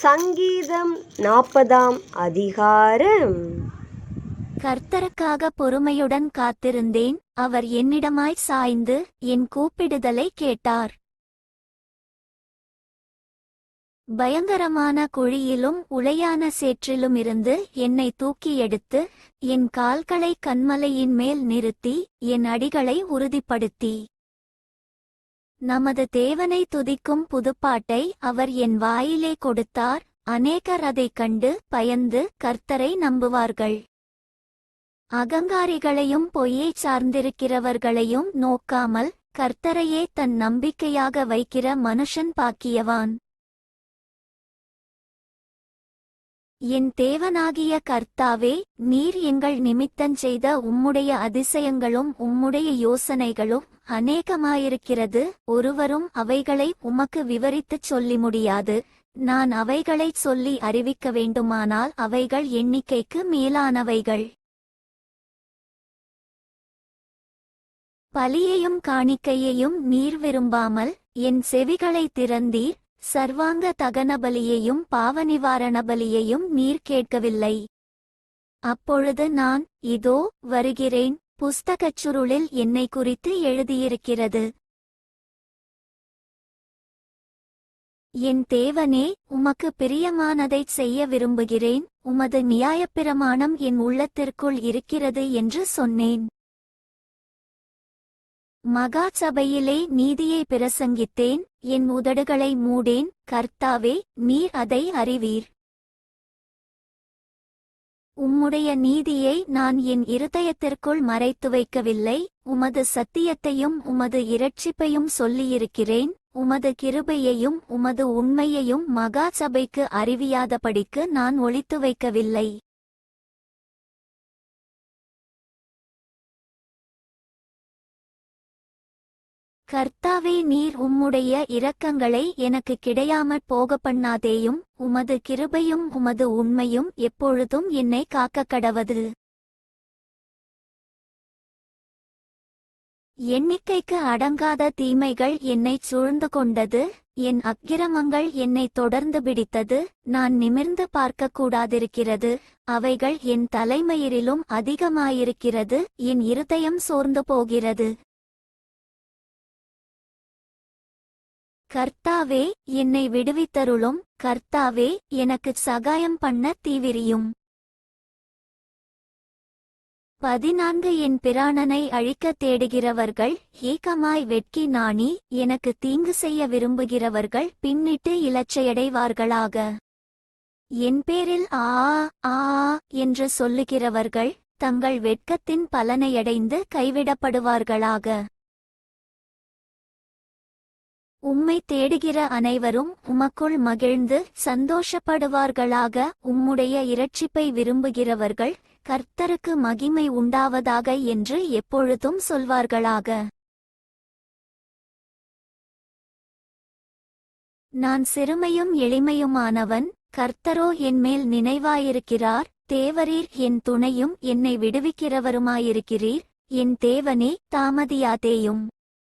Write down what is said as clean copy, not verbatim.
சங்கீதம் 40ஆம் அதிகாரம். கர்த்தருக்காக பொறுமையுடன் காத்திருந்தேன், அவர் என்னிடமாய் சாய்ந்து என் கூப்பிடுதலை கேட்டார். பயங்கரமான குழியிலும் உளையான சேற்றிலுமிருந்து என்னை தூக்கி எடுத்து, என் கால்களை கன்மலையின் மேல் நிறுத்தி, என் அடிகளை உறுதிப்படுத்தி, நமது தேவனை துதிக்கும் புதுப்பாட்டை அவர் என் வாயிலே கொடுத்தார். அநேகர் அதைக் கண்டு பயந்து கர்த்தரை நம்புவார்கள். அகங்காரிகளையும் பொய்யைச் சார்ந்திருக்கிறவர்களையும் நோக்காமல் கர்த்தரையே தன் நம்பிக்கையாக வைக்கிற மனுஷன் பாக்கியவான். என் தேவனாகிய கர்த்தாவே, நீர் எங்கள் நிமித்தஞ்செய்த உம்முடைய அதிசயங்களும் உம்முடைய யோசனைகளும் அநேகமாயிருக்கிறது. ஒருவரும் அவைகளை உமக்கு விவரித்துச் சொல்லி முடியாது. நான் அவைகளைச் சொல்லி அறிவிக்க வேண்டுமானால் அவைகள் எண்ணிக்கைக்கு மேலானவைகள். பலியையும் காணிக்கையையும் நீர் விரும்பாமல் என் செவிகளை திறந்தீர். சர்வாங்க தகனபலியையும் பாவநிவாரணபலியையும் நீர் கேட்கவில்லை. அப்பொழுது நான், இதோ வருகிறேன், புஸ்தகச்சுருளில் என்னை குறித்து எழுதியிருக்கிறது. என் தேவனே, உமக்கு பிரியமானதைச் செய்ய விரும்புகிறேன், உமது நியாயப்பிரமாணம் என் உள்ளத்திற்குள் இருக்கிறது என்று சொன்னேன். மகா சபையிலே நீதியை பிரசங்கித்தேன், என் உதடுகளை மூடேன். கர்த்தாவே, நீர் அதை அறிவீர். உம்முடைய நீதியை நான் என் இருதயத்திற்குள் மறைத்து வைக்கவில்லை. உமது சத்தியத்தையும் உமது இரட்சிப்பையும் சொல்லியிருக்கிறேன். உமது கிருபையையும் உமது உண்மையையும் மகா சபைக்கு அறிவியாதபடிக்கு நான் ஒளித்து வைக்கவில்லை. கர்த்தாவே, நீர் உம்முடைய இரக்கங்களை எனக்கு கிடையாமற் போக பண்ணாதேயும். உமது கிருபையும் உமது உண்மையும் எப்பொழுதும் என்னை காக்கக்கடவது. எண்ணிக்கைக்கு அடங்காத தீமைகள் என்னைச் சூழ்ந்து கொண்டது. என் அக்கிரமங்கள் என்னை தொடர்ந்து பிடித்தது. நான் நிமிர்ந்து பார்க்கக்கூடாதிருக்கிறது. அவைகள் என் தலைமயிரிலும் அதிகமாயிருக்கிறது. என் இருதயம் சோர்ந்து போகிறது. கர்த்தாவே, என்னை விடுவித்தருளும். கர்த்தாவே, எனக்குச் சகாயம் பண்ண தீவிரியும். 14 என் பிராணனை அழிக்கத் தேடுகிறவர்கள் ஏகமாய் வெட்கி நாணி, எனக்கு தீங்கு செய்ய விரும்புகிறவர்கள் பின்னிட்டு இலச்சையடைவார்களாக. என் பேரில் ஆ ஆ என்று சொல்லுகிறவர்கள் தங்கள் வெட்கத்தின் பலனையடைந்து கைவிடப்படுவார்களாக. உம்மை தேடுகிற அனைவரும் உமக்குள் மகிழ்ந்து சந்தோஷப்படுவார்களாக. உம்முடைய இரட்சிப்பை விரும்புகிறவர்கள் கர்த்தருக்கு மகிமை உண்டாவதாக என்று எப்பொழுதும் சொல்வார்களாக. நான் சிறுமையும் எளிமையுமானவன், கர்த்தரோ என்மேல் நினைவாயிருக்கிறார். தேவரீர் என் துணையும் என்னை விடுவிக்கிறவருமாயிருக்கிறீர். என் தேவனே, தாமதியாதேயும்.